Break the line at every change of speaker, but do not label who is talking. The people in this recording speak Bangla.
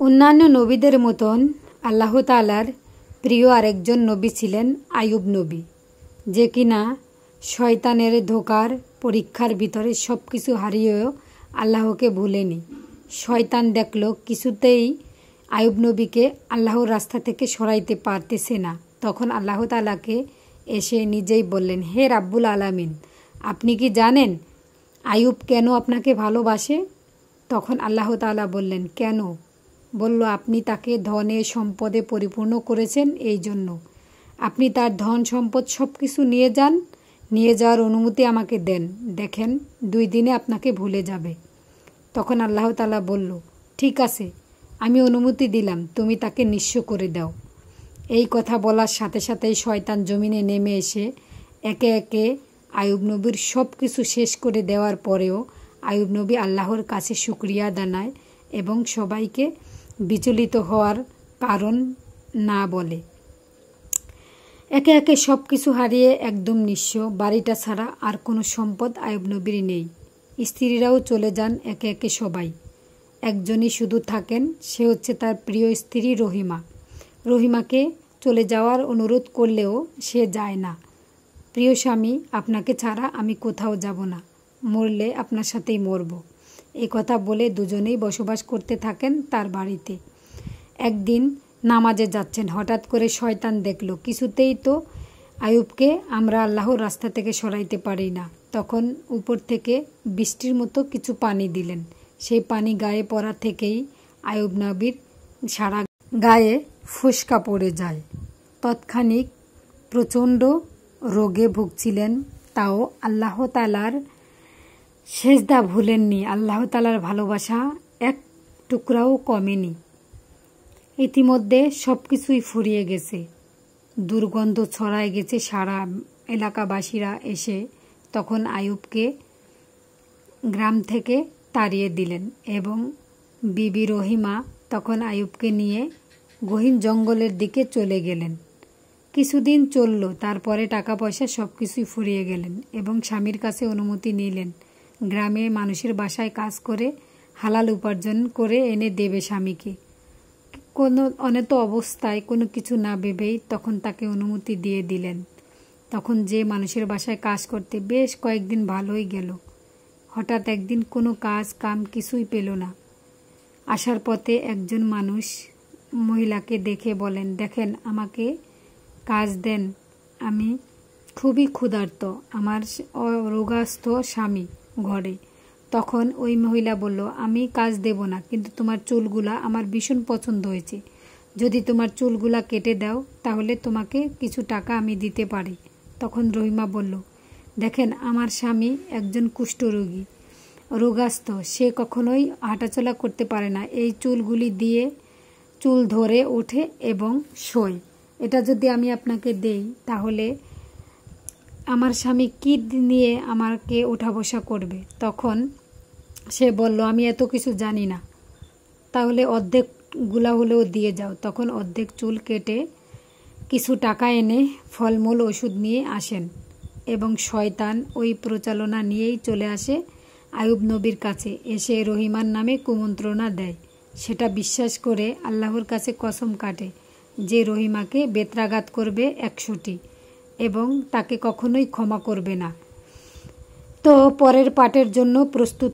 অন্যান্য নবীদের মতন আল্লাহ তাআলার প্রিয় আরেকজন নবী ছিলেন আইয়ুব নবী, যে কিনা শয়তানের ধোঁকার পরীক্ষার ভিতরে সব কিছু হারিয়েও আল্লাহকে ভুলেনি। শয়তান দেখল কিছুতেই আইয়ুব নবীকে আল্লাহর রাস্তা থেকে সরাইতে পারতেছে না। তখন আল্লাহ তাআলাকে এসে নিজেই বললেন, হে রাব্বুল আলামিন, আপনি কি জানেন আইয়ুব কেন আপনাকে ভালোবাসে? তখন আল্লাহ তাআলা বললেন, কেন? বলল, আপনি তাকে ধনে সম্পদে পরিপূর্ণ করেছেন, এই জন্য। আপনি তার ধন সম্পদ সব কিছু নিয়ে যান, নিয়ে যাওয়ার অনুমতি আমাকে দেন, দেখেন 2 দিনে আপনাকে ভুলে যাবে। তখন আল্লাহ তাআলা বলল, ঠিক আছে, আমি অনুমতি দিলাম, তুমি তাকে নিঃস্ব করে দাও। এই কথা বলার সাথে সাথেই শয়তান জমিনে নেমে এসে একে একে আইয়ুব নবীর সব কিছু শেষ করে দেওয়ার পরেও আইয়ুব নবী আল্লাহর কাছে শুকরিয়া জানায় এবং সবাইকে বিচলিত হওয়ার কারণ না বলে। একে একে সব কিছু হারিয়ে একদম নিঃস্ব, বাড়িটা ছাড়া আর কোনো সম্পদ আইয়ুব নবীর নেই। স্ত্রীরাও চলে যান একে একে সবাই। একজনই শুধু থাকেন, সে হচ্ছে তার প্রিয় স্ত্রী রহিমা। রহিমাকে চলে যাওয়ার অনুরোধ করলেও সে যায় না। প্রিয় স্বামী, আপনাকে ছাড়া আমি কোথাও যাব না, মরলে আপনার সাথেই মরব। এই কথা বলে দুজনেই বসবাস করতে থাকেন তার বাড়িতে। একদিন নামাজে যাচ্ছেন, হঠাৎ করে শয়তান দেখল কিছুতেই তো আইয়ুবকে আমরা আল্লাহর রাস্তা থেকে সরাইতে পারি না। তখন উপর থেকে বৃষ্টির মতো কিছু পানি দিলেন। সেই পানি গায়ে পড়া থেকেই আইয়ুব নবীর সারা গায়ে ফোস্কা পড়ে যায়। তৎক্ষণিক প্রচণ্ড রোগে ভুগছিলেন, তাও আল্লাহ তাআলার সেজদা ভুলেননি। আল্লাহ তাআলার ভালোবাসা এক টুকরাও কমেনি। ইতিমধ্যে সব কিছুই ফুরিয়ে গেছে, দুর্গন্ধ ছড়ায় গেছে। সারা এলাকাবাসীরা এসে তখন আইয়ুবকে গ্রাম থেকে তাড়িয়ে দিলেন এবং বিবি রহিমা তখন আইয়ুবকে নিয়ে গহীন জঙ্গলের দিকে চলে গেলেন। কিছুদিন চলল, তারপরে টাকা পয়সা সব কিছুই ফুরিয়ে গেলেন এবং স্বামীর কাছে অনুমতি নিলেন গ্রামে মানুষের বাসায় কাজ করে হালাল উপার্জন করে এনে দেবে স্বামীকে। কোনো অনেত অবস্থায় কোনো কিছু না ভেবেই তখন তাকে অনুমতি দিয়ে দিলেন। তখন যে মানুষের বাসায় কাজ করতে বেশ কয়েকদিন ভালোই গেল। হঠাৎ একদিন কোনো কাজ কাম কিছুই পেল না। আসার পথে একজন মানুষ মহিলাকে দেখে বলেন, দেখেন, আমাকে কাজ দেন, আমি খুবই ক্ষুধার্ত, আমার রোগাস্থ স্বামী ঘরে। তখন ওই মহিলা বলল, আমি কাজ দেব না, কিন্তু তোমার চুলগুলা আমার ভীষণ পছন্দ হয়েছে, যদি তোমার চুলগুলা কেটে দাও তাহলে তোমাকে কিছু টাকা আমি দিতে পারি। তখন রহিমা বলল, দেখেন, আমার স্বামী একজন কুষ্ঠরোগী, রোগাস্থ, সে কখনোই হাঁটাচলা করতে পারে না, এই চুলগুলি দিয়ে চুল ধরে ওঠে এবং শোয়, এটা যদি আমি আপনাকে দেই তাহলে আমার স্বামী কী নিয়ে আমাকে ওঠা বসা করবে? তখন সে বলল, আমি এত কিছু জানি না, তাহলে অর্ধেকগুলা হলেও দিয়ে যাও। তখন অর্ধেক চুল কেটে কিছু টাকা এনে ফলমূল ওষুধ নিয়ে আসেন এবং শয়তান ওই প্রচালনা নিয়েই চলে আসে আইয়ুব নবীর কাছে। এসে রহিমার নামে কুমন্ত্রণা দেয়। সেটা বিশ্বাস করে আল্লাহর কাছে কসম কাটে যে রহিমাকে বেত্রাঘাত করবে 100টি এবং তাকে কখনোই ক্ষমা করবে না। তো পরের পাঠের জন্য প্রস্তুত